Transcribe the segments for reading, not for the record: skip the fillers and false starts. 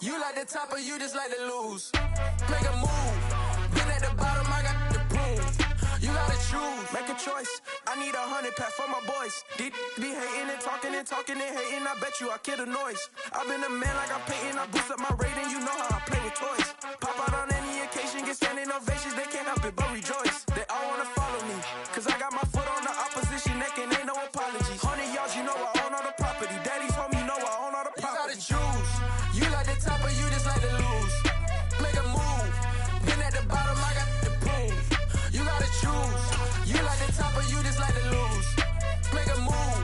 You like the top or you just like to lose? Make a move. Been at the bottom, I got the prove. You gotta choose. Make a choice. I need 100 pack for my boys. Be hating and talking and hating. I bet you I kill the noise. I've been a man like I'm Peyton. I boost up my rating. You know how I play with toys. Pop out on any occasion, get standing ovations. They can't help it but rejoice. They all wanna follow me, cause I got my foot on the opposition neck and ain't no apologies. 100 yards, you know I own all the property. Daddy's home, you know I own all the property. You gotta choose. You like the top or you just like to lose? Make a move. Been at the bottom, I got the prove. You gotta choose. You like the top or you just like to lose? Make a move.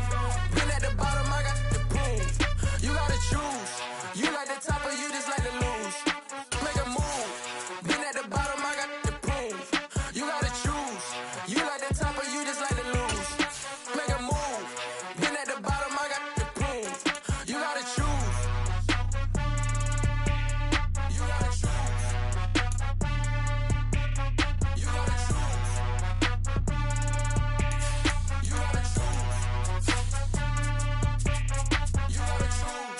Been at the bottom, I got the prove. You gotta choose. You like the top or you just like to lose? Make a move. Been at the bottom, I got the prove. You gotta choose. You like the top or you just like to lose? Make a move. Been at the bottom, I got the prove. You gotta choose. You gotta choose. You gotta choose. You gotta choose. You gotta choose.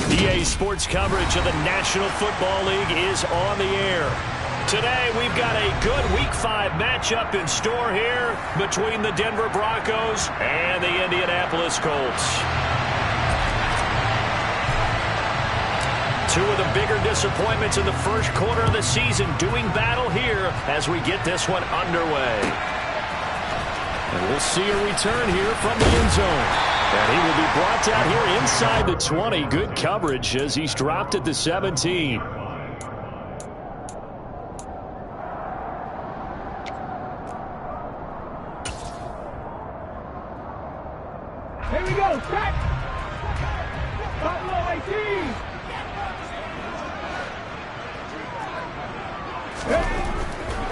EA Sports coverage of the National Football League is on the air. Today, we've got a good Week 5 matchup in store here between the Denver Broncos and the Indianapolis Colts. Two of the bigger disappointments in the first quarter of the season doing battle here as we get this one underway. And we'll see a return here from the end zone. And he will be brought down here inside the 20. Good coverage as he's dropped at the 17. Here we go, crack! Buffalo 18!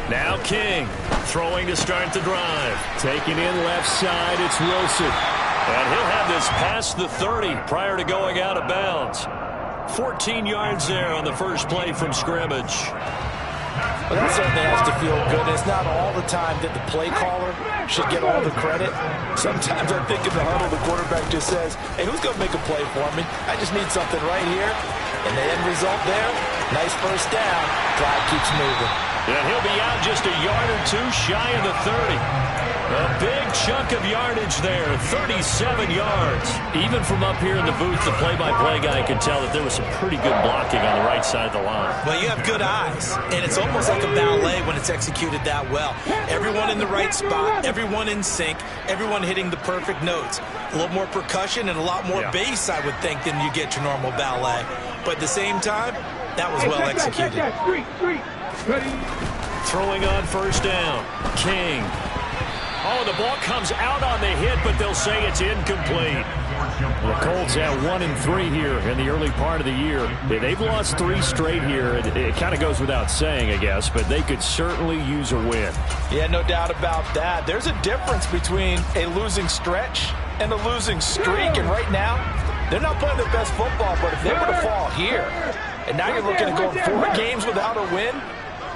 Now King throwing to start the drive. Taking in left side, it's Wilson. And he'll have this past the 30 prior to going out of bounds. 14 yards there on the first play from scrimmage. Well, that certainly has to feel good. It's not all the time that the play caller should get all the credit. Sometimes I think in the huddle, the quarterback just says, hey, who's going to make a play for me? I just need something right here. And the end result there, nice first down. Drive keeps moving. And he'll be out just a yard or two shy of the 30. A big chunk of yardage there, 37 yards. Even from up here in the booth, the play-by-play guy could tell that there was some pretty good blocking on the right side of the line. Well, you have good eyes, and it's almost like a ballet when it's executed that well. Everyone in the right spot, everyone in sync, everyone hitting the perfect notes. A little more percussion and a lot more bass, I would think, than you get your normal ballet. But at the same time, that was well executed. Throwing on first down, King. Oh, the ball comes out on the hit, but they'll say it's incomplete. The Colts have 1-3 here in the early part of the year. They've lost 3 straight here. It kind of goes without saying, I guess, but they could certainly use a win. Yeah, no doubt about that. There's a difference between a losing stretch and a losing streak, and right now, they're not playing their best football, but if they were to fall here, and now you're looking at going 4 games without a win,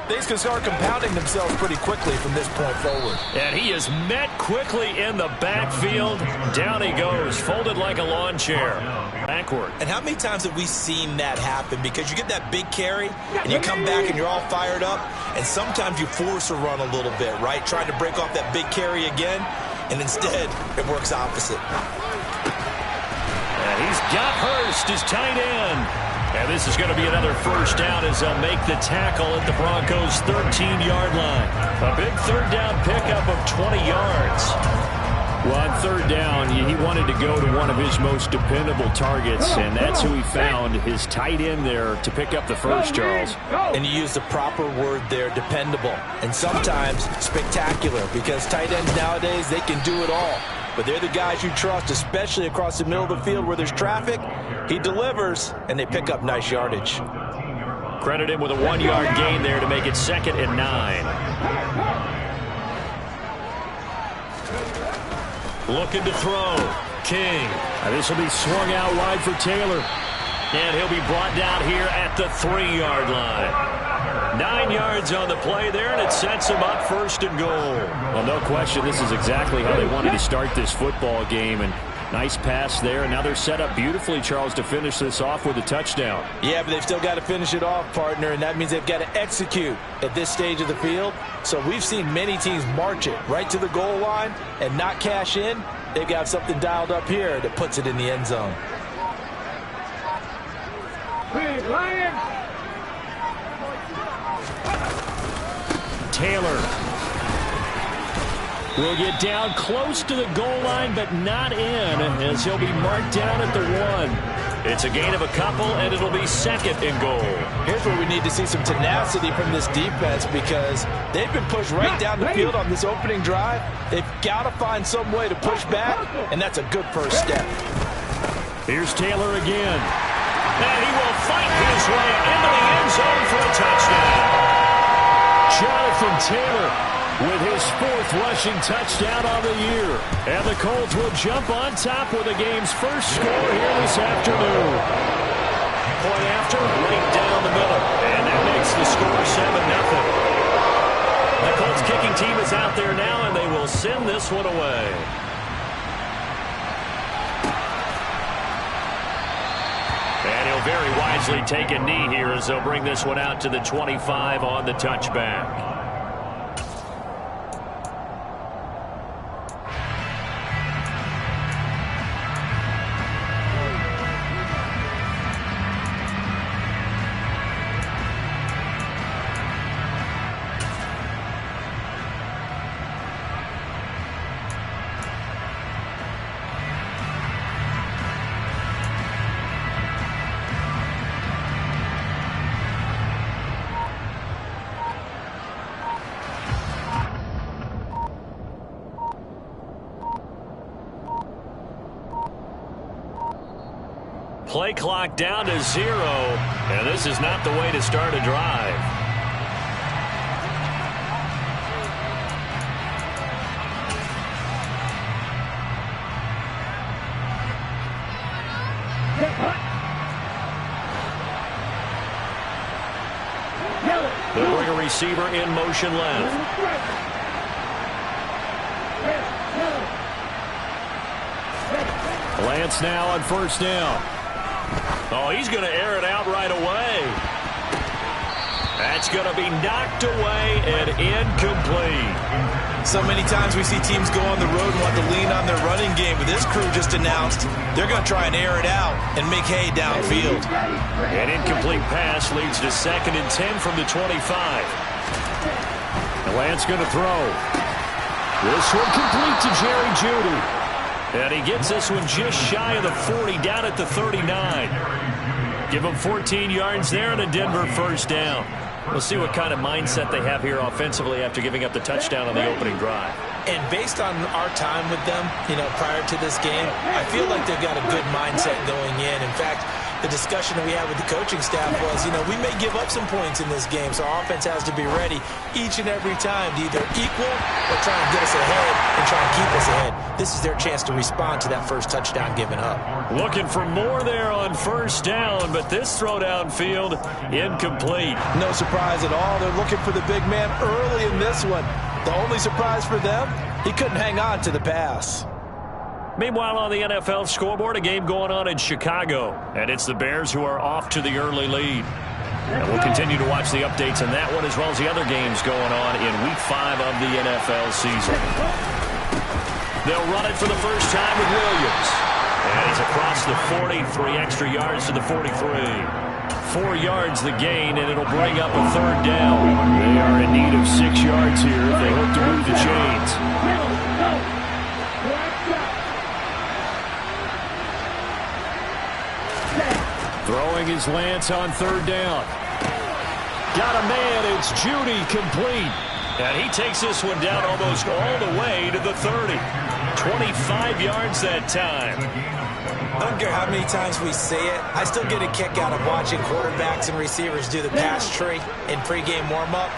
things can start compounding themselves pretty quickly from this point forward. And he is met quickly in the backfield. Down he goes, folded like a lawn chair. Backward. And how many times have we seen that happen? Because you get that big carry, and you come back and you're all fired up, and sometimes you force a run a little bit, right? Trying to break off that big carry again, and instead it works opposite. And he's got Hurst, his tight end. And this is going to be another first down as they'll make the tackle at the Broncos' 13-yard line. A big third down pickup of 20 yards. Well, on third down, he wanted to go to one of his most dependable targets, and that's who he found, his tight end there, to pick up the first, Charles. And you use the proper word there, dependable, and sometimes spectacular, because tight ends nowadays, they can do it all. But they're the guys you trust, especially across the middle of the field where there's traffic. He delivers, and they pick up nice yardage. Credit him with a 1-yard gain there to make it 2nd and 9. Looking to throw. King. This will be swung out wide for Taylor. And he'll be brought down here at the 3-yard line. 9 yards on the play there, and it sets him up 1st and goal. Well, no question, this is exactly how they wanted to start this football game. And nice pass there, and now they're set up beautifully, Charles, to finish this off with a touchdown. Yeah, but they've still got to finish it off, partner, and that means they've got to execute at this stage of the field. So we've seen many teams march it right to the goal line and not cash in. They've got something dialed up here that puts it in the end zone. Taylor will get down close to the goal line, but not in, as he'll be marked down at the 1. It's a gain of a couple, and it'll be 2nd and goal. Here's where we need to see some tenacity from this defense, because they've been pushed right down the field on this opening drive. They've got to find some way to push back, and that's a good first step. Here's Taylor again. And he will fight his way into the end zone for a touchdown. Jonathan Taylor with his 4th rushing touchdown on the year. And the Colts will jump on top with the game's first score here this afternoon. Point after, right down the middle. And that makes the score 7-0. The Colts kicking team is out there now, and they will send this one away. And he'll very wisely take a knee here as they'll bring this one out to the 25 on the touchback. Play clock down to 0, and this is not the way to start a drive. They'll bring a receiver in motion left. Lance now on 1st down. Oh, he's going to air it out right away. That's going to be knocked away and incomplete. So many times we see teams go on the road and want to lean on their running game, but this crew just announced they're going to try and air it out and make hay downfield. An incomplete pass leads to 2nd and 10 from the 25. And Lance going to throw. This one complete to Jerry Jeudy. And he gets this one just shy of the 40, down at the 39. Give him 14 yards there and a Denver 1st down. We'll see what kind of mindset they have here offensively after giving up the touchdown on the opening drive. And based on our time with them, prior to this game, I feel like they've got a good mindset going in. In fact, the discussion that we had with the coaching staff was, we may give up some points in this game, so our offense has to be ready each and every time to either equal or try and get us ahead and try and keep us ahead. This is their chance to respond to that first touchdown given up. Looking for more there on 1st down, but this throw downfield incomplete. No surprise at all. They're looking for the big man early in this one. The only surprise for them, he couldn't hang on to the pass. Meanwhile, on the NFL scoreboard, a game going on in Chicago, and it's the Bears who are off to the early lead. And we'll continue to watch the updates on that one as well as the other games going on in Week 5 of the NFL season. They'll run it for the first time with Williams. And he's across the 40, 3 extra yards to the 43. 4 yards the gain, and it'll bring up a 3rd down. They are in need of 6 yards here if they hope to move the chains. Throwing is Lance on 3rd down. Got a man, it's Jeudy, complete. And he takes this one down almost all the way to the 30. 25 yards that time. I don't care how many times we say it, I still get a kick out of watching quarterbacks and receivers do the pass tree in pregame warm-up.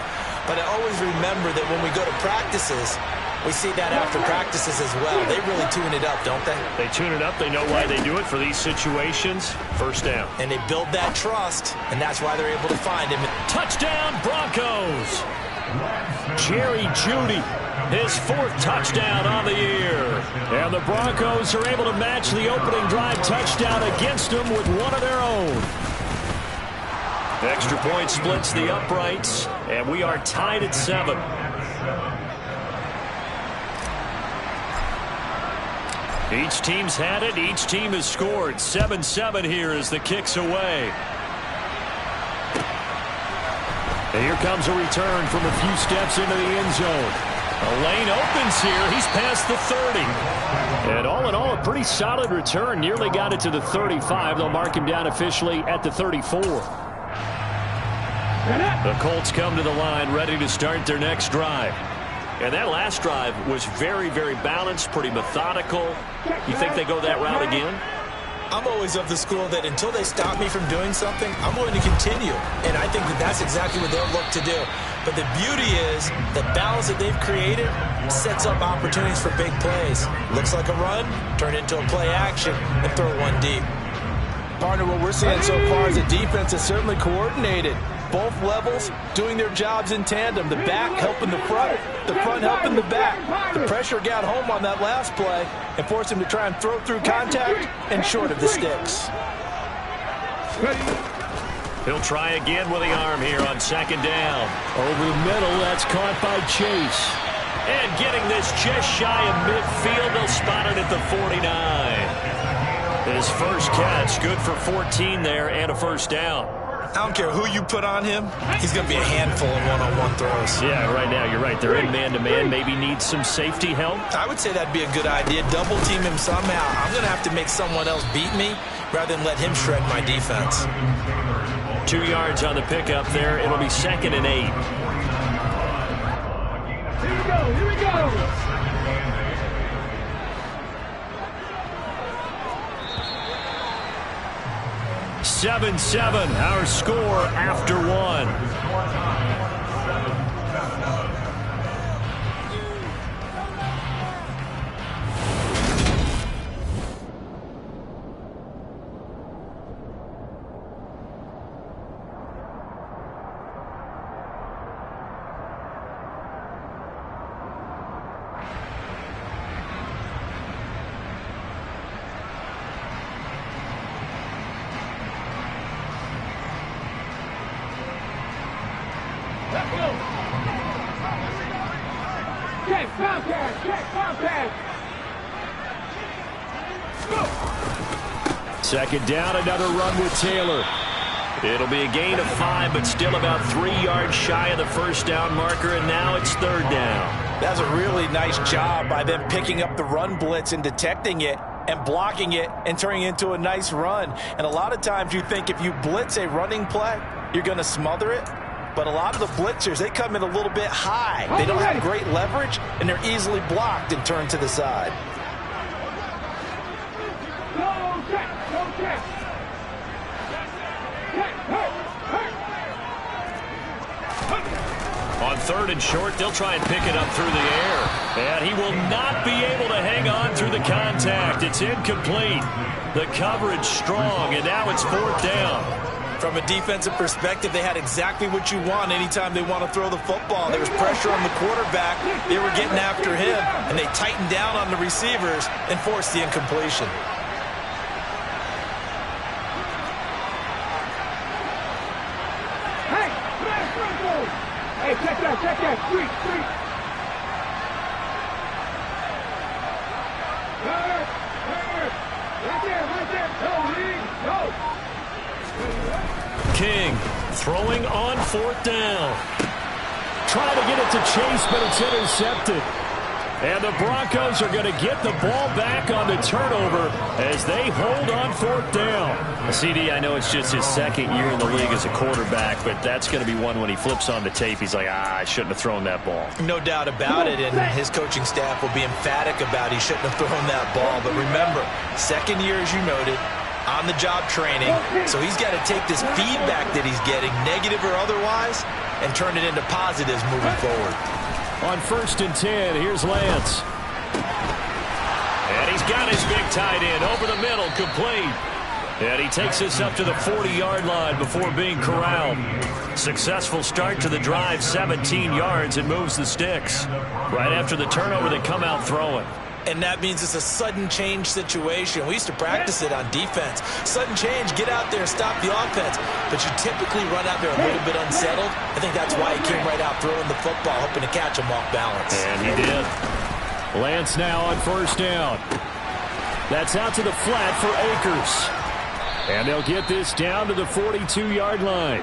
But I always remember that when we go to practices, We see that after practices as well. They really tune it up, don't they? They tune it up. They know why they do it for these situations. First down. And they build that trust, and that's why they're able to find him. Touchdown, Broncos. Jerry Jeudy, his 4th touchdown on the year. And the Broncos are able to match the opening drive touchdown against them with one of their own. Extra point splits the uprights, and we are tied at 7. Each team's had it. Each team has scored. 7-7 here as the kick's away. And here comes a return from a few steps into the end zone. A lane opens here. He's past the 30. And all in all, a pretty solid return. Nearly got it to the 35. They'll mark him down officially at the 34. The Colts come to the line ready to start their next drive. And that last drive was very, very balanced, pretty methodical. You think they go that route again? I'm always of the school that until they stop me from doing something, I'm going to continue. And I think that that's exactly what they'll look to do. But the beauty is the balance that they've created sets up opportunities for big plays. Looks like a run, turn into a play action, and throw one deep. Partner, what we're seeing so far is the defense is certainly coordinated. Both levels doing their jobs in tandem. The back helping the front helping the back. The pressure got home on that last play and forced him to try and throw through contact and short of the sticks. He'll try again with the arm here on 2nd down. Over the middle, that's caught by Chase. And getting this just shy of midfield, they'll spot it at the 49. His first catch, good for 14 there and a first down. I don't care who you put on him, he's going to be a handful in one-on-one throws. Yeah, right now, you're right. They're in man-to-man. Maybe needs some safety help. I would say that'd be a good idea. Double team him somehow. I'm going to have to make someone else beat me rather than let him shred my defense. 2 yards on the pickup there. It'll be 2nd and 8. Here we go. 7-7, our score after 1. Second down, another run with Taylor. It'll be a gain of 5, but still about 3 yards shy of the first down marker, and now it's 3rd down. That's a really nice job by them picking up the run blitz and detecting it and blocking it and turning it into a nice run. And a lot of times you think if you blitz a running play, you're going to smother it. But a lot of the blitzers, they come in a little bit high. They don't have great leverage, and they're easily blocked and turned to the side. On 3rd and short, they'll try and pick it up through the air. And he will not be able to hang on through the contact. It's incomplete. The coverage strong, and now it's 4th down. From a defensive perspective, they had exactly what you want anytime they want to throw the football. There was pressure on the quarterback. They were getting after him, and they tightened down on the receivers and forced the incompletion. Hey, check that, street. Right there, King throwing on 4th down. Trying to get it to Chase, but it's intercepted. And the Broncos are going to get the ball back on the turnover as they hold on 4th down. CD, I know it's just his 2nd year in the league as a quarterback, but that's going to be one when he flips on the tape. He's like, I shouldn't have thrown that ball. No doubt about it, and his coaching staff will be emphatic about he shouldn't have thrown that ball. But remember, 2nd year, as you noted, on-the-job training, so he's got to take this feedback that he's getting, negative or otherwise, and turn it into positives moving forward. On 1st and 10, here's Lance. And he's got his big tight end over the middle, complete. And he takes us up to the 40-yard line before being corralled. Successful start to the drive, 17 yards, and moves the sticks. Right after the turnover, they come out throwing. And that means it's a sudden change situation. We used to practice it on defense. Sudden change, get out there, stop the offense. But you typically run out there a little bit unsettled. I think that's why he came right out throwing the football, hoping to catch him off balance. And he did. Lance now on 1st down. That's out to the flat for Akers. And they'll get this down to the 42-yard line.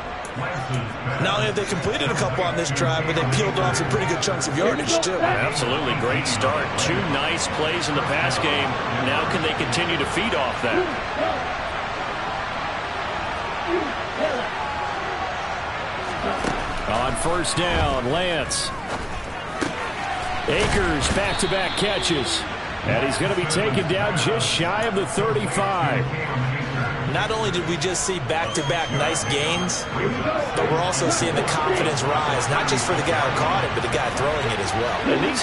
Not only have they completed a couple on this drive, but they peeled off some pretty good chunks of yardage, too. Absolutely. Great start. 2 nice plays in the pass game. Now can they continue to feed off that? On 1st down, Lance. Akers back-to-back catches. And he's going to be taken down just shy of the 35. Not only did we just see back-to-back nice gains, but we're also seeing the confidence rise, not just for the guy who caught it, but the guy throwing it as well. And these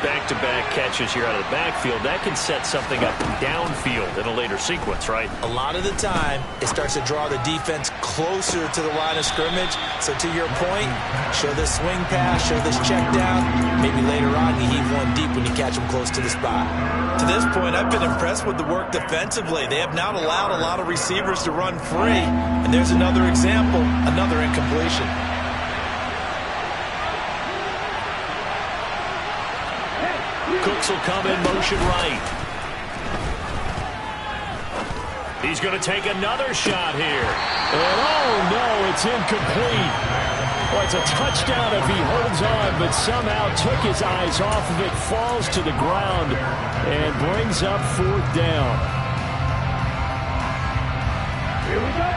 back-to-back catches here out of the backfield, that can set something up downfield in a later sequence, right? A lot of the time, it starts to draw the defense closer to the line of scrimmage. So to your point, show this swing pass, show this check down. Maybe later on you heave one deep when you catch them close to the spot. To this point, I've been impressed with the work defensively. They have not allowed a lot of receivers to run free. And there's another example, another incompletion. Cooks will come in motion right. He's going to take another shot here. And oh no, it's incomplete. Well, it's a touchdown if he holds on, but somehow took his eyes off of it, falls to the ground, and brings up 4th down. Here we go.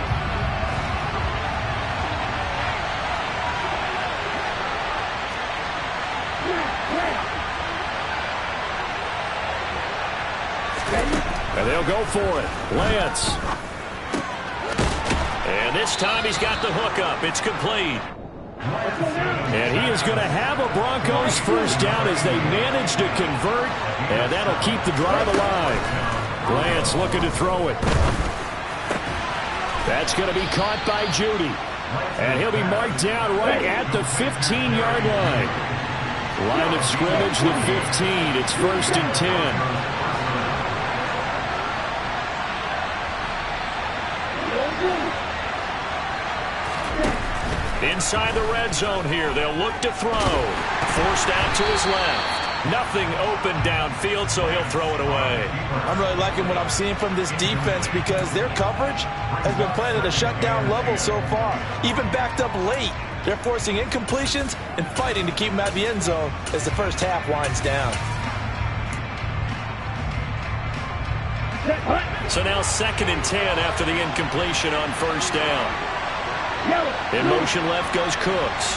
And they'll go for it. Lance. And this time he's got the hook up. It's complete. And he is going to have a Broncos 1st down as they manage to convert, and that'll keep the drive alive. Lance looking to throw it. That's going to be caught by Judy. And he'll be marked down right at the 15-yard line. Line of scrimmage, the 15. It's 1st and 10. Inside the red zone here, they'll look to throw. Forced out to his left. Nothing open downfield, so he'll throw it away. I'm really liking what I'm seeing from this defense because their coverage has been playing at a shutdown level so far. Even backed up late, they're forcing incompletions and fighting to keep them at the end zone as the first half winds down. So now 2nd and 10 after the incompletion on 1st down. In motion left goes Cooks.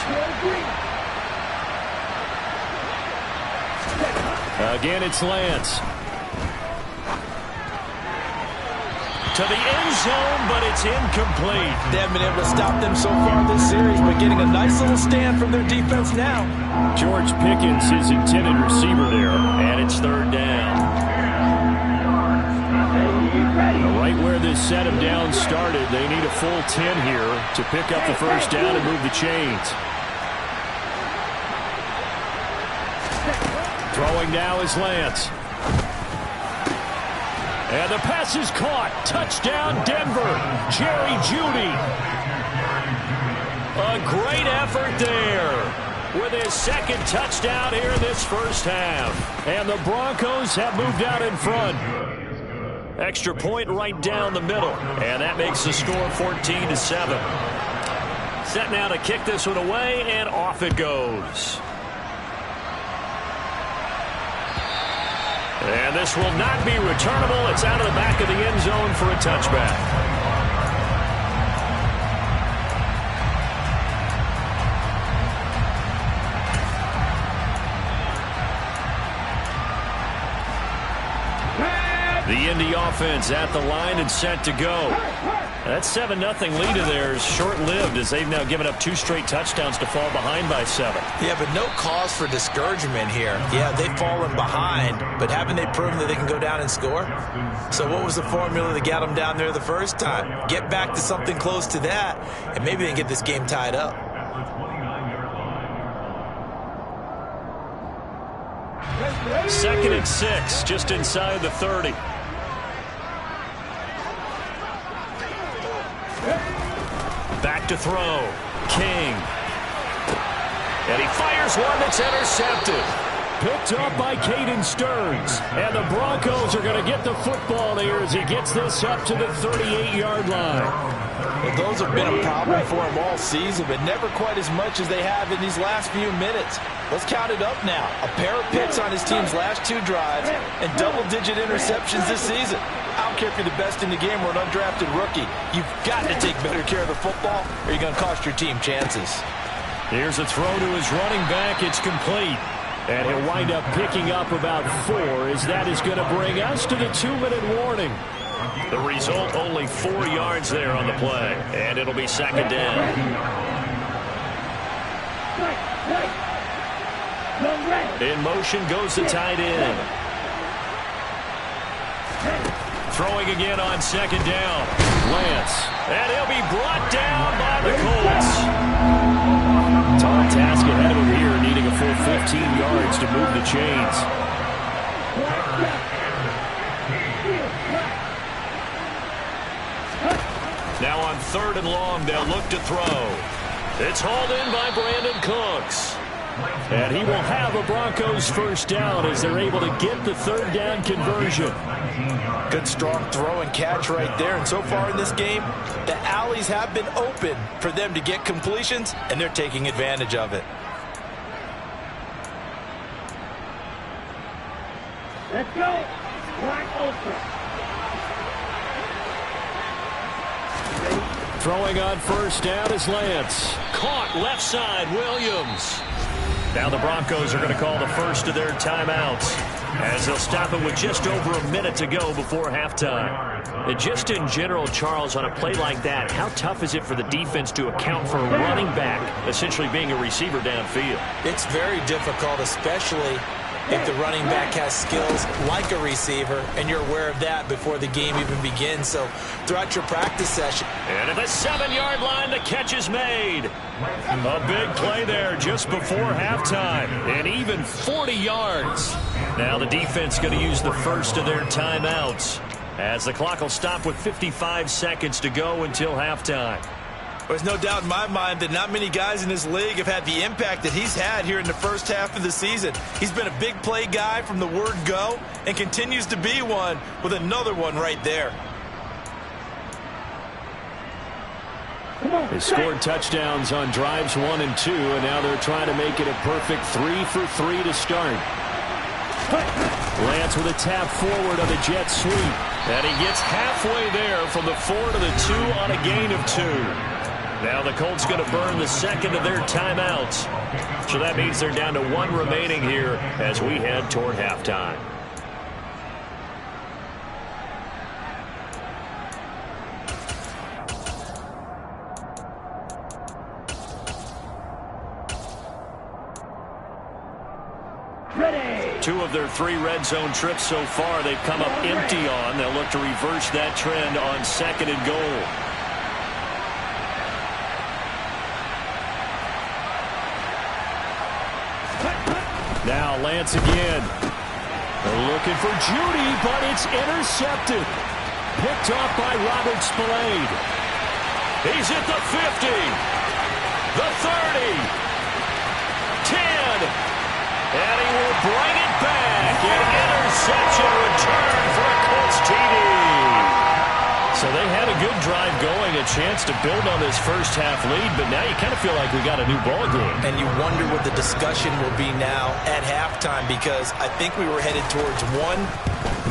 Again, it's Lance. To the end zone, but it's incomplete. They haven't been able to stop them so far this series, but getting a nice little stand from their defense now. George Pickens, his intended receiver there. And it's 3rd down. Right where this set him down started, they need a full 10 here to pick up the 1st down and move the chains. Throwing now is Lance. And the pass is caught. Touchdown, Denver. Jerry Jeudy. A great effort there with his 2nd touchdown here in this 1st half. And the Broncos have moved out in front. Extra point right down the middle. And that makes the score 14-7. Set now to kick this one away, and off it goes. And this will not be returnable. It's out of the back of the end zone for a touchback. The Indy offense at the line and set to go. That 7-0 lead of theirs short-lived as they've now given up 2 straight touchdowns to fall behind by 7. Yeah, but no cause for discouragement here. Yeah, they've fallen behind, but haven't they proven that they can go down and score? So what was the formula that got them down there the first time? Get back to something close to that, and maybe they can get this game tied up. Second and 6, just inside the 30. Back to throw. King. And he fires one that's intercepted. Picked up by Caden Stearns. And the Broncos are going to get the football here as he gets this up to the 38-yard line. Well, those have been a problem for him all season, but never quite as much as they have in these last few minutes. Let's count it up now. A pair of picks on his team's last 2 drives and double-digit interceptions this season. I don't care if you're the best in the game or an undrafted rookie. You've got to take better care of the football or you're going to cost your team chances. Here's a throw to his running back. It's complete. And he'll wind up picking up about 4 as that is going to bring us to the 2-minute warning. The result, only 4 yards there on the play. And it'll be second down. In motion goes the tight end. Throwing again on second down. Lance. And he'll be brought down by the Colts. Tall task ahead of him here, needing a full 15 yards to move the chains. Now on 3rd and long, they'll look to throw. It's hauled in by Brandon Cooks. And he will have a Broncos first down as they're able to get the 3rd down conversion. Good strong throw and catch right there. And so far in this game, the alleys have been open for them to get completions, and they're taking advantage of it. Let's go. Wide open. Throwing on first down is Lance. Caught left side, Williams. Now the Broncos are going to call the first of their timeouts as they'll stop it with just over a minute to go before halftime. And just in general, Charles, on a play like that, how tough is it for the defense to account for a running back essentially being a receiver downfield? It's very difficult, especially if the running back has skills like a receiver, and you're aware of that before the game even begins. So throughout your practice session. And at the 7-yard line, the catch is made. A big play there just before halftime. And even 40 yards. Now the defense going to use the first of their timeouts as the clock will stop with 55 seconds to go until halftime. There's no doubt in my mind that not many guys in this league have had the impact that he's had here in the first half of the season. He's been a big play guy from the word go and continues to be one with another one right there. They scored touchdowns on drives 1 and 2, and now they're trying to make it a perfect 3 for 3 to start. Lance with a tap forward on the jet sweep. And he gets halfway there from the 4 to the 2 on a gain of 2. Now the Colts going to burn the second of their timeouts. So that means they're down to 1 remaining here as we head toward halftime. Ready. 2 of their 3 red zone trips so far they've come up empty on. They'll look to reverse that trend on 2nd and goal. Now Lance again. They're looking for Judy, but it's intercepted. Picked off by Robert Spillane. He's at the 50, the 30, 10, and he will bring it back. An interception return for a Colts TD. So they had a good drive going, a chance to build on this first half lead, but now you kind of feel like we got a new ball game. And you wonder what the discussion will be now at halftime, because I think we were headed towards one.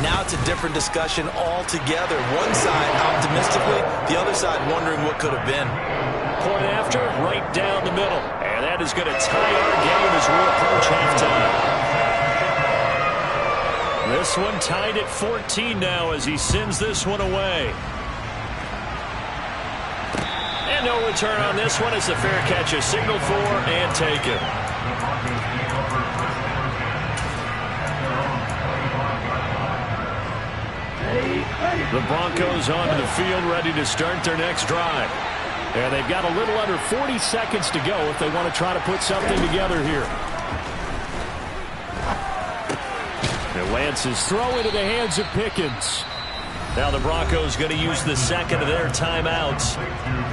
Now it's a different discussion altogether. One side optimistically, the other side wondering what could have been. Point after, right down the middle. And that is going to tie our game as we approach halftime. This one tied at 14 now as he sends this one away. And no return on this one as the fair catch is signaled for and taken. The Broncos onto the field ready to start their next drive. And they've got a little under 40 seconds to go if they want to try to put something together here. And Lance's throw into the hands of Pickens. Now the Broncos going to use the second of their timeouts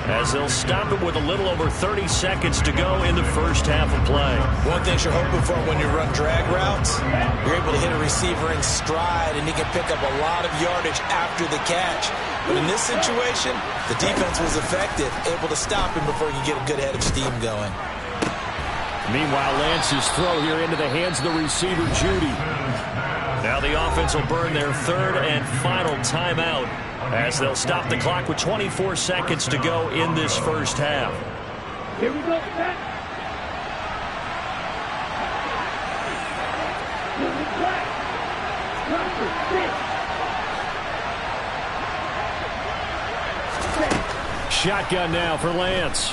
as they'll stop it with a little over 30 seconds to go in the first half of play. One thing you're hoping for when you run drag routes, you're able to hit a receiver in stride and he can pick up a lot of yardage after the catch. But in this situation, the defense was effective, able to stop him before you get a good head of steam going. Meanwhile, Lance's throw here into the hands of the receiver, Judy. Now the offense will burn their third and final timeout as they'll stop the clock with 24 seconds to go in this first half. Here we go, set. Shotgun now for Lance.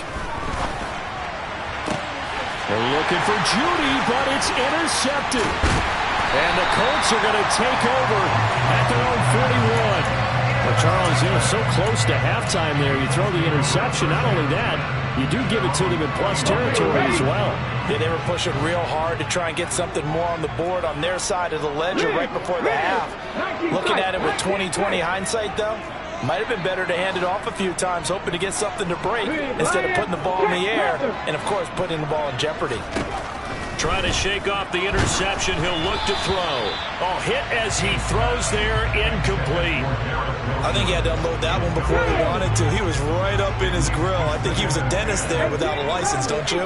They're looking for Judy, but it's intercepted. And the Colts are going to take over at their own 41. Well, Charles, so close to halftime there. You throw the interception. Not only that, you do give it to them in plus territory as well. Yeah, they were pushing real hard to try and get something more on the board on their side of the ledger right before the half. Looking at it with 20/20 hindsight, though, might have been better to hand it off a few times, hoping to get something to break instead of putting the ball in the air and, of course, putting the ball in jeopardy. Trying to shake off the interception. He'll look to throw. Oh, hit as he throws there, incomplete. I think he had to unload that one before he wanted to. He was right up in his grill. I think he was a dentist there without a license, don't you?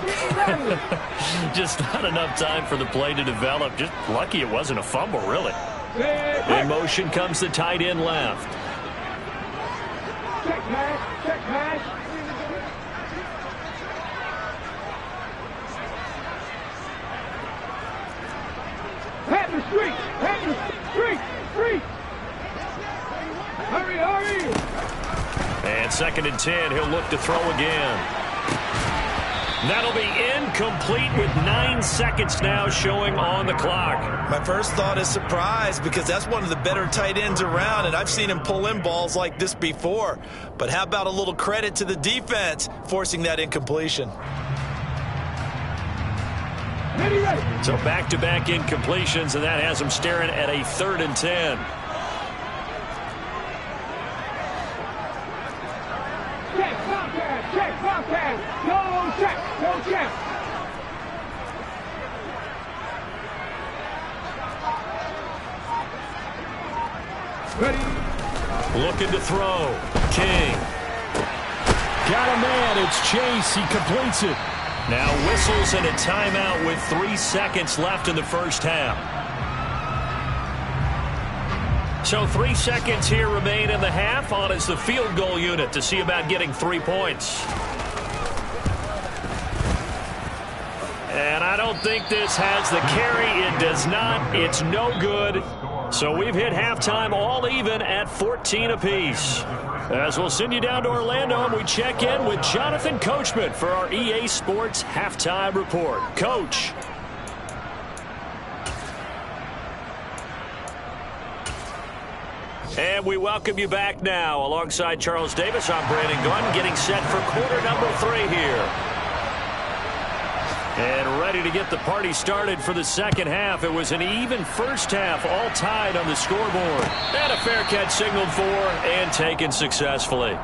Just not enough time for the play to develop. Just lucky it wasn't a fumble, really. In motion comes the tight end left. Check pass, check pass. Street. Hurry. And 2nd and 10, he'll look to throw again. That'll be incomplete with 9 seconds now showing on the clock. My first thought is surprise because that's one of the better tight ends around, and I've seen him pull in balls like this before. But how about a little credit to the defense forcing that incompletion? So back-to-back incompletions, and that has him staring at a 3rd and 10. Check, Bobcat. Go check. Ready. Looking to throw. King. Got a man. It's Chase. He completes it. Now whistles and a timeout with 3 seconds left in the first half. So 3 seconds here remain in the half. On is the field goal unit to see about getting 3 points. And I don't think this has the carry. It does not. It's no good. So we've hit halftime all even at 14 apiece. As we'll send you down to Orlando, and we check in with Jonathan Coachman for our EA Sports Halftime Report. Coach. And we welcome you back now. Alongside Charles Davis, I'm Brandon Gunn, getting set for quarter number 3 here. And ready to get the party started for the second half. It was an even first half, all tied on the scoreboard. And a fair catch signaled for and taken successfully.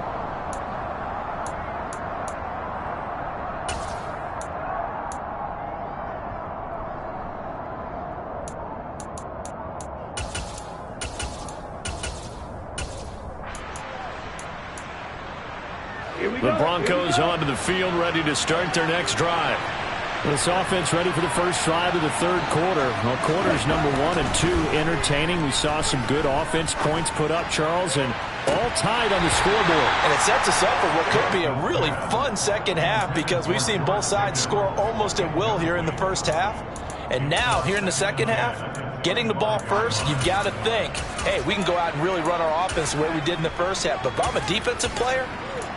The Broncos onto the field, ready to start their next drive. This offense ready for the first drive of the third quarter. Well, quarters number 1 and 2 entertaining. We saw some good offense points put up, Charles, and all tied on the scoreboard. And it sets us up for what could be a really fun second half because we've seen both sides score almost at will here in the first half. And now, here in the second half, getting the ball first, you've got to think, hey, we can go out and really run our offense the way we did in the first half. But if I'm a defensive player,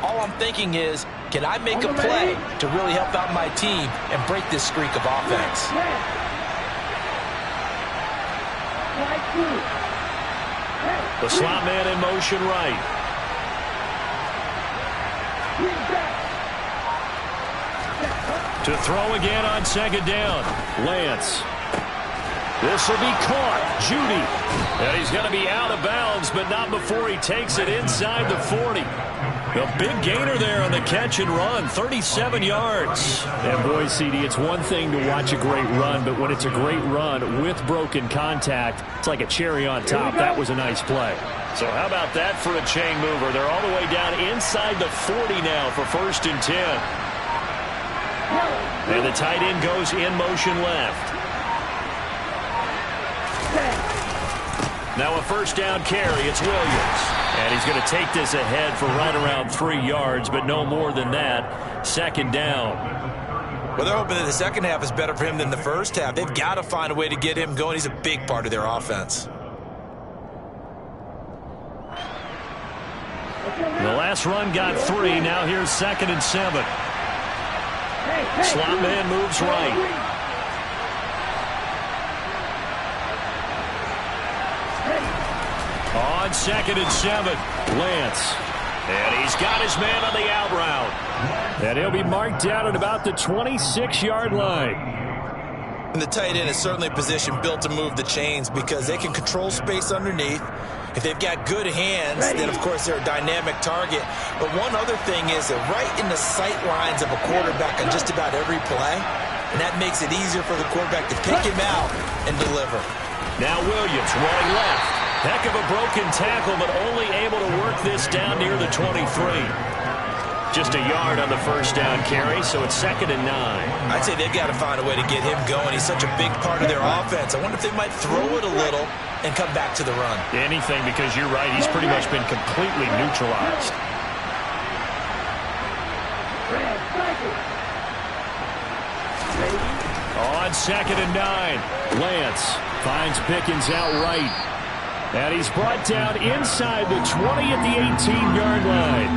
all I'm thinking is, can I make a play to really help out my team and break this streak of offense? The slot man in motion right. To throw again on second down. Lance. This will be caught. Judy. And he's going to be out of bounds, but not before he takes it inside the 40. The big gainer there on the catch and run, 37 yards. And boy, CD, it's one thing to watch a great run, but when it's a great run with broken contact, it's like a cherry on top. That was a nice play. So how about that for a chain mover? They're all the way down inside the 40 now for 1st and 10. And the tight end goes in motion left. Now a 1st down carry. It's Williams. And he's going to take this ahead for right around 3 yards, but no more than that. 2nd down. Well, they're hoping that the second half is better for him than the first half. They've got to find a way to get him going. He's a big part of their offense. The last run got 3. Now here's 2nd and 7. Slot man moves right. On 2nd and 7, Lance. And he's got his man on the out route. And he'll be marked down at about the 26-yard line. And the tight end is certainly a position built to move the chains because they can control space underneath. If they've got good hands, then, of course, they're a dynamic target. But one other thing is that right in the sight lines of a quarterback on just about every play, and that makes it easier for the quarterback to pick him out and deliver. Now Williams rolling left. Heck of a broken tackle, but only able to work this down near the 23. Just a yard on the 1st down carry, so it's 2nd and 9. I'd say they've got to find a way to get him going. He's such a big part of their offense. I wonder if they might throw it a little and come back to the run. Anything, because you're right, he's pretty much been completely neutralized. On 2nd and 9, Lance finds Pickens outright. And he's brought down inside the 20 at the 18-yard line.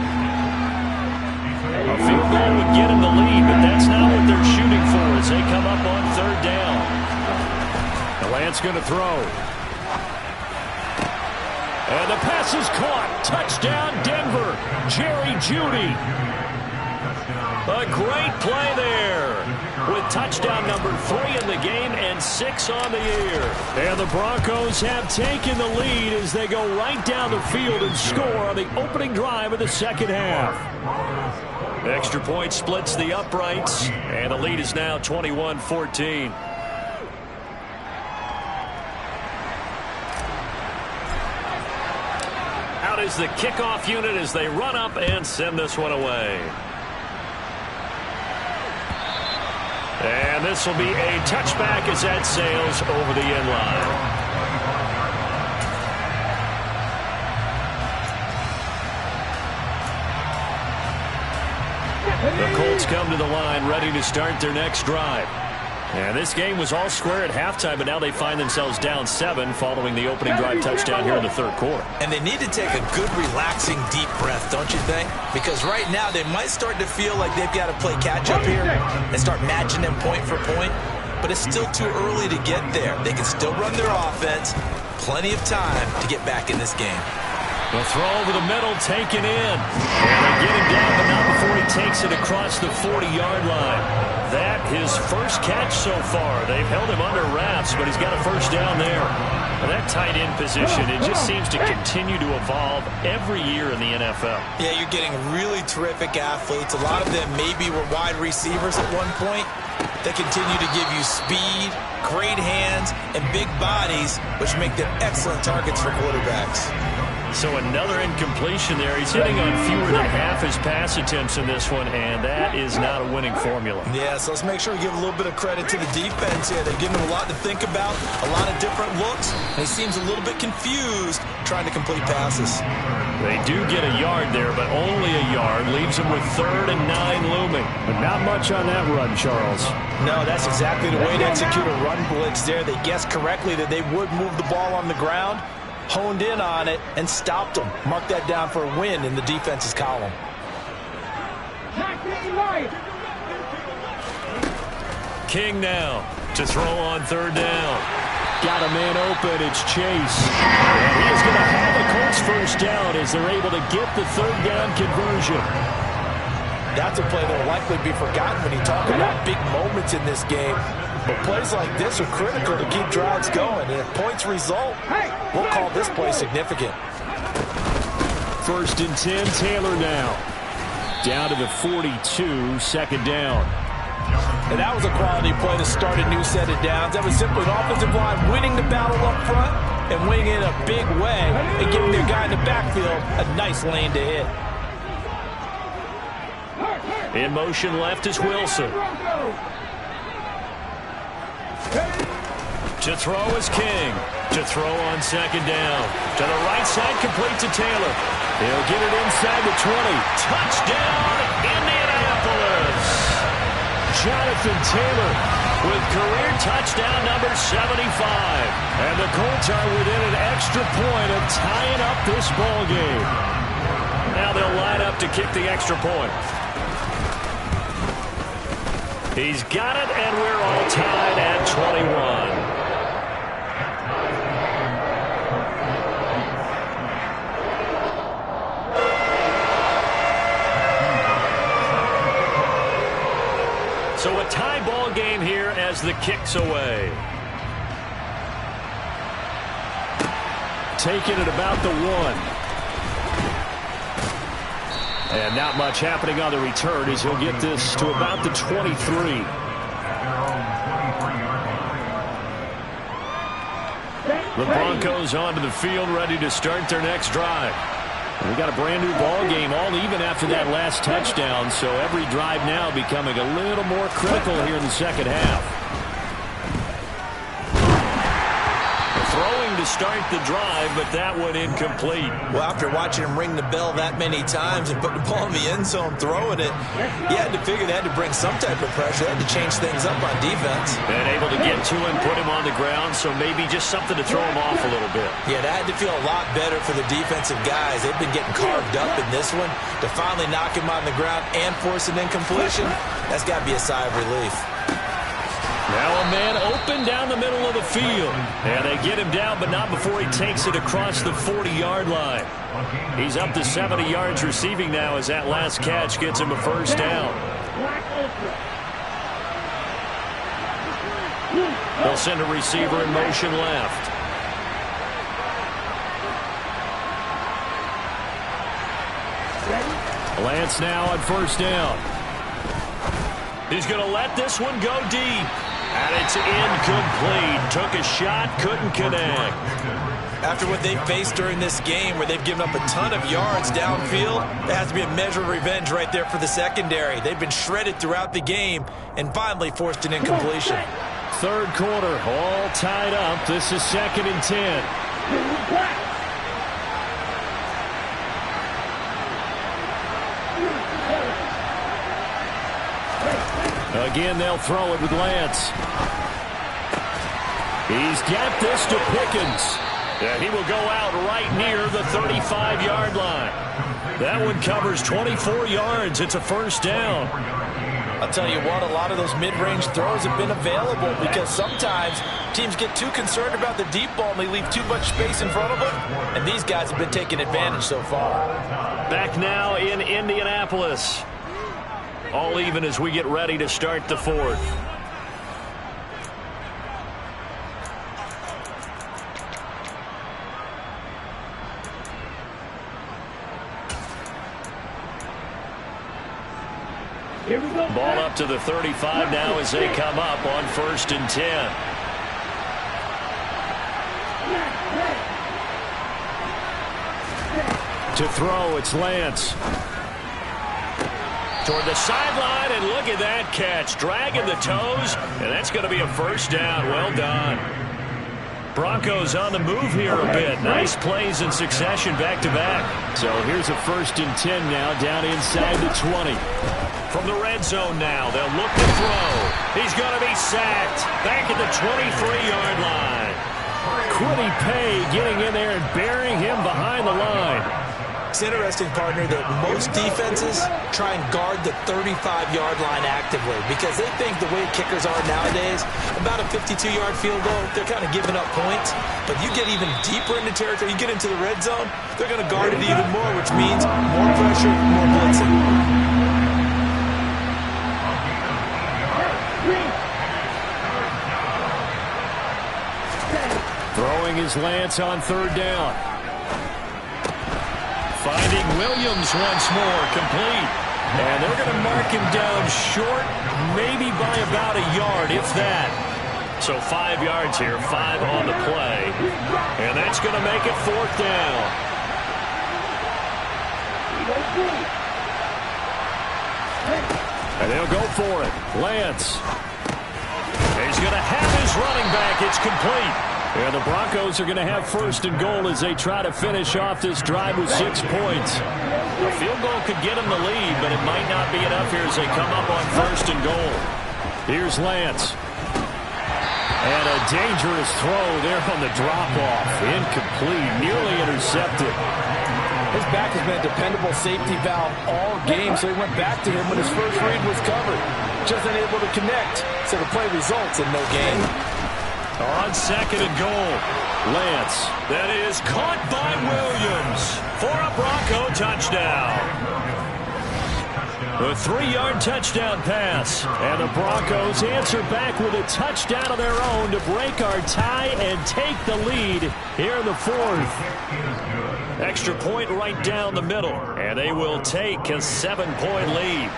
A field goal would get him the lead, but that's not what they're shooting for as they come up on 3rd down. The Lance going to throw. And the pass is caught. Touchdown, Denver. Jerry Jeudy. A great play there with touchdown number 3 in the game and 6 on the year. And the Broncos have taken the lead as they go right down the field and score on the opening drive of the second half. Extra point splits the uprights, and the lead is now 21-14. Out is the kickoff unit as they run up and send this one away. And this will be a touchback as that sails over the end line. The Colts come to the line ready to start their next drive. And this game was all square at halftime, but now they find themselves down 7 following the opening drive touchdown here in the 3rd quarter. And they need to take a good, relaxing, deep breath, don't you think? Because right now they might start to feel like they've got to play catch-up here and start matching them point for point. But it's still too early to get there. They can still run their offense. Plenty of time to get back in this game. The throw over the middle taken in. And they get him down, but not before he takes it across the 40-yard line. That his first catch so far. They've held him under wraps, but he's got a 1st down there. Well, that tight end position, it just seems to continue to evolve every year in the NFL. Yeah, you're getting really terrific athletes. A lot of them maybe were wide receivers at one point. They continue to give you speed, great hands, and big bodies, which make them excellent targets for quarterbacks. So another incompletion there. He's hitting on fewer than half his pass attempts in this one, and that is not a winning formula. Yeah, so let's make sure we give a little bit of credit to the defense here. They've given him a lot to think about, a lot of different looks, and he seems a little bit confused trying to complete passes. They do get a yard there, but only a yard. Leaves him with 3rd and 9 looming. But not much on that run, Charles. No, that's exactly the way to execute a run blitz there. They guessed correctly that they would move the ball on the ground, honed in on it, and stopped them. Mark that down for a win in the defense's column. King now to throw on 3rd down. Got a man open. It's Chase. And he is going to have the Colts 1st down as they're able to get the 3rd down conversion. That's a play that will likely be forgotten when you talk about big moments in this game. But plays like this are critical to keep drives going. And if points result, we'll call this play significant. 1st and 10, Taylor now. Down to the 42, 2nd down. And that was a quality play to start a new set of downs. That was simply an offensive line winning the battle up front and winning it in a big way and giving their guy in the backfield a nice lane to hit. In motion left is Wilson. To throw is King. To throw on 2nd down. To the right side, complete to Taylor. He'll get it inside the 20. Touchdown, Indianapolis! Jonathan Taylor with career touchdown number 75. And the Colts are within an extra point of tying up this ball game. Now they'll line up to kick the extra point. He's got it, and we're all tied at 21. So a tie ball game here as the kick's away. Taking it about the 1. And not much happening on the return as he'll get this to about the 23. The Broncos onto the field, ready to start their next drive. We got a brand new ball game, all even after that last touchdown, so every drive now becoming a little more critical here in the second half. Throwing to start the drive, but that one incomplete. Well, after watching him ring the bell that many times and put the ball in the end zone, throwing it, you had to figure they had to bring some type of pressure. They had to change things up on defense. And able to get to him, put him on the ground, so maybe just something to throw him off a little bit. Yeah, that had to feel a lot better for the defensive guys. They've been getting carved up in this one. To finally knock him on the ground and force an incompletion, that's got to be a sigh of relief. Now a man open down the middle of the field. And they get him down, but not before he takes it across the 40-yard line. He's up to 70 yards receiving now as that last catch gets him a 1st down. They'll send a receiver in motion left. Lance now on 1st down. He's going to let this one go deep. And it's incomplete. Took a shot, couldn't connect. After what they've faced during this game where they've given up a ton of yards downfield, there has to be a measure of revenge right there for the secondary. They've been shredded throughout the game and finally forced an incompletion. 3rd quarter, all tied up. This is 2nd and 10. Again, they'll throw it with Lance. He's got this to Pickens. And he will go out right near the 35-yard line. That one covers 24 yards. It's a 1st down. I'll tell you what, a lot of those mid-range throws have been available because sometimes teams get too concerned about the deep ball and they leave too much space in front of them. And these guys have been taking advantage so far. Back now in Indianapolis. All even as we get ready to start the 4th. Ball up to the 35 now as they come up on 1st and 10. To throw, it's Lance. Toward the sideline, and look at that catch. Dragging the toes, and that's going to be a first down. Well done. Broncos on the move here a bit. Nice plays in succession back-to-back. So here's a 1st and 10 now, down inside the 20. From the red zone now, they'll look to throw. He's going to be sacked. Back at the 23-yard line. Kwity Paye getting in there and burying him behind the line. It's interesting, partner, that most defenses try and guard the 35-yard line actively because they think the way kickers are nowadays, about a 52-yard field goal, they're kind of giving up points. But you get even deeper into territory, you get into the red zone, they're going to guard it even more, which means more pressure, more blitzing. Throwing is Lance on 3rd down. Finding Williams once more, complete. And they're going to mark him down short, maybe by about a yard, if that. So 5 yards here, 5 on the play. And that's going to make it 4th down. And they'll go for it. Lance. He's going to have his running back. It's complete. And the Broncos are going to have 1st and goal as they try to finish off this drive with 6 points. A field goal could get them the lead, but it might not be enough here as they come up on 1st and goal. Here's Lance. And a dangerous throw there on the drop-off. Incomplete, nearly intercepted. His back has been a dependable safety valve all game, so he went back to him when his first read was covered. Just unable to connect, so the play results in no gain. On 2nd and goal, Lance. That is caught by Williams for a Bronco touchdown. A 3-yard touchdown pass. And the Broncos answer back with a touchdown of their own to break our tie and take the lead here in the 4th. Extra point right down the middle. And they will take a 7-point lead.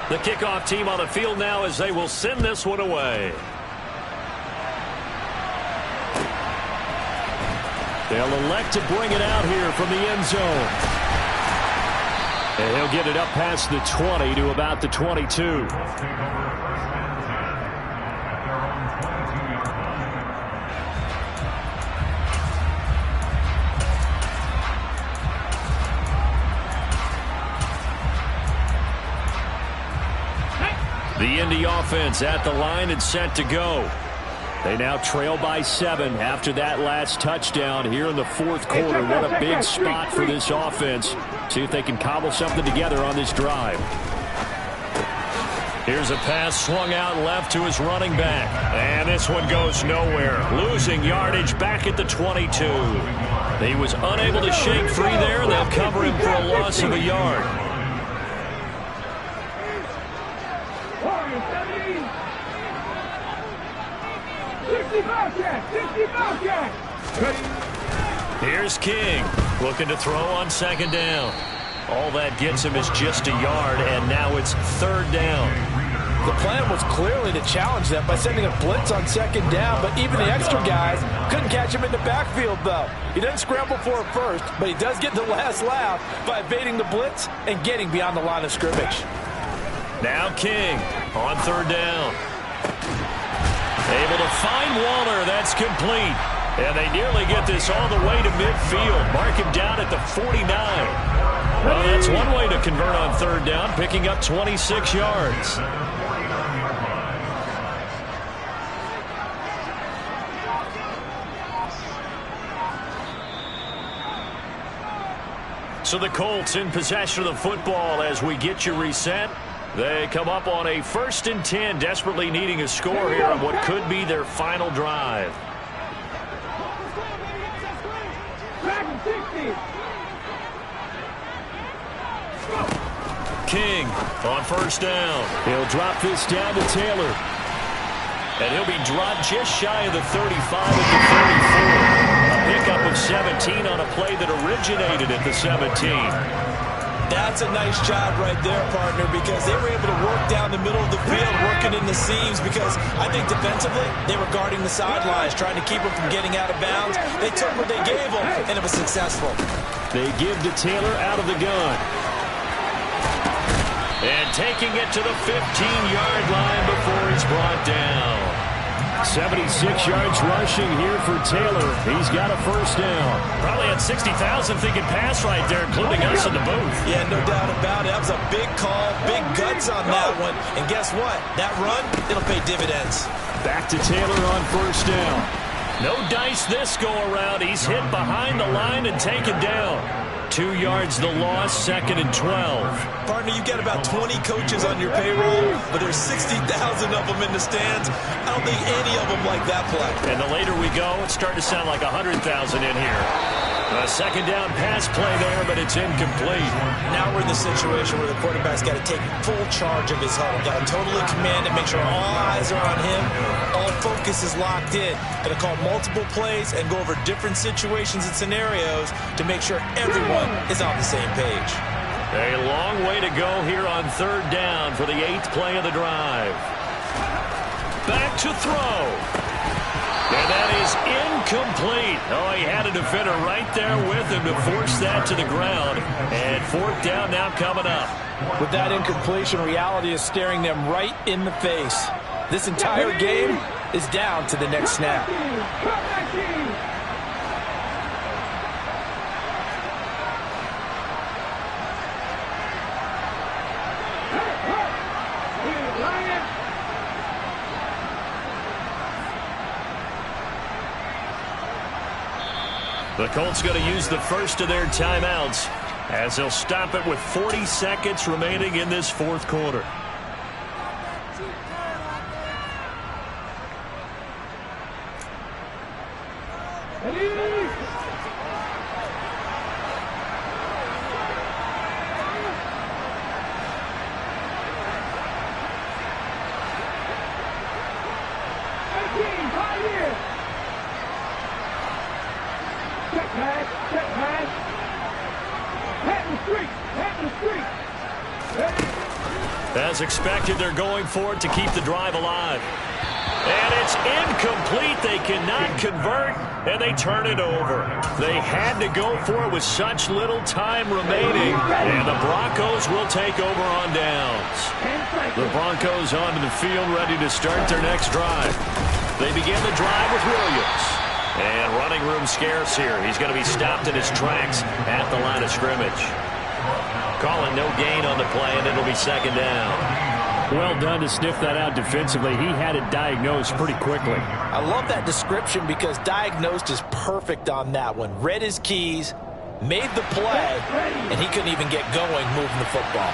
The kickoff team on the field now as they will send this one away. They'll elect to bring it out here from the end zone. And he'll get it up past the 20 to about the 22. The Indy offense at the line and set to go. They now trail by 7 after that last touchdown here in the 4th quarter. What a big spot for this offense. See if they can cobble something together on this drive. Here's a pass swung out left to his running back. And this one goes nowhere. Losing yardage back at the 22. He was unable to shake free there. They'll cover him for a loss of a yard. Here's King, looking to throw on 2nd down. All that gets him is just a yard, and now it's 3rd down. The plan was clearly to challenge them by sending a blitz on 2nd down, but even the extra guys couldn't catch him in the backfield, though. He doesn't scramble for it first, but he does get the last laugh by evading the blitz and getting beyond the line of scrimmage. Now King on 3rd down. Able to find Waller. That's complete. And they nearly get this all the way to midfield. Mark him down at the 49. Well, that's one way to convert on 3rd down, picking up 26 yards. So the Colts in possession of the football as we get you reset. They come up on a 1st and 10, desperately needing a score here on what could be their final drive. King on 1st down. He'll drop this down to Taylor. And he'll be dropped just shy of the 35 at the 34. A pickup of 17 on a play that originated at the 17. That's a nice job right there, partner, because they were able to work down the middle of the field, working in the seams, because I think defensively they were guarding the sidelines, trying to keep them from getting out of bounds. They took what they gave them, and it was successful. They give to Taylor out of the gun. And taking it to the 15-yard line before he's brought down. 76 yards rushing here for Taylor. He's got a first down. Probably had 60,000 thinking pass right there, including us in the booth. Yeah, no doubt about it. That was a big call, big guts on that one. And guess what? That run, it'll pay dividends. Back to Taylor on first down. No dice this go-around. He's hit behind the line and taken down. 2 yards the loss, 2nd and 12. Partner, you got about 20 coaches on your payroll, but there's 60,000 of them in the stands. I don't think any of them like that play. And the later we go, it's starting to sound like 100,000 in here. A second down pass play there, but it's incomplete. Now we're in the situation where the quarterback's got to take full charge of his huddle. Got to totally command it, make sure all eyes are on him. All focus is locked in. Got to call multiple plays and go over different situations and scenarios to make sure everyone is on the same page. A long way to go here on third down for the 8th play of the drive. Back to throw. And that is incomplete. Oh, he had a defender right there with him to force that to the ground. And 4th down now coming up. With that incompletion, reality is staring them right in the face. This entire game is down to the next snap. The Colts going to use the first of their timeouts as they'll stop it with 40 seconds remaining in this 4th quarter. As expected, they're going for it to keep the drive alive. And it's incomplete. They cannot convert, and they turn it over. They had to go for it with such little time remaining, and the Broncos will take over on downs. The Broncos onto the field ready to start their next drive. They begin the drive with Williams. And running room scarce here. He's going to be stopped in his tracks at the line of scrimmage. Calling no gain on the play, and it'll be 2nd down. Well done to sniff that out defensively. He had it diagnosed pretty quickly. I love that description because diagnosed is perfect on that one. Read his keys, made the play, and he couldn't even get going moving the football.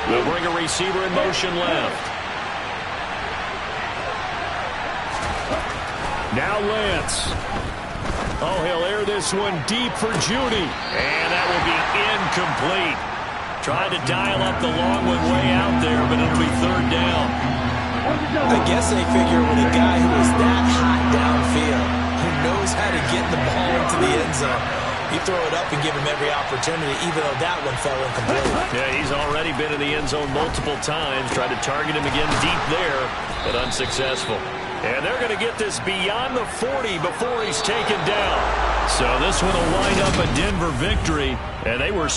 They'll bring a receiver in motion left. Now Lance. Oh, he'll air this one deep for Judy. And that will be incomplete. Tried to dial up the long one way out there, but it'll be 3rd down. I guess they figure with a guy who is that hot downfield, who knows how to get the ball into the end zone, you throw it up and give him every opportunity, even though that one fell incomplete. Yeah, he's already been in the end zone multiple times. Tried to target him again deep there, but unsuccessful. And they're going to get this beyond the 40 before he's taken down. So this one will wind up a Denver victory, and they were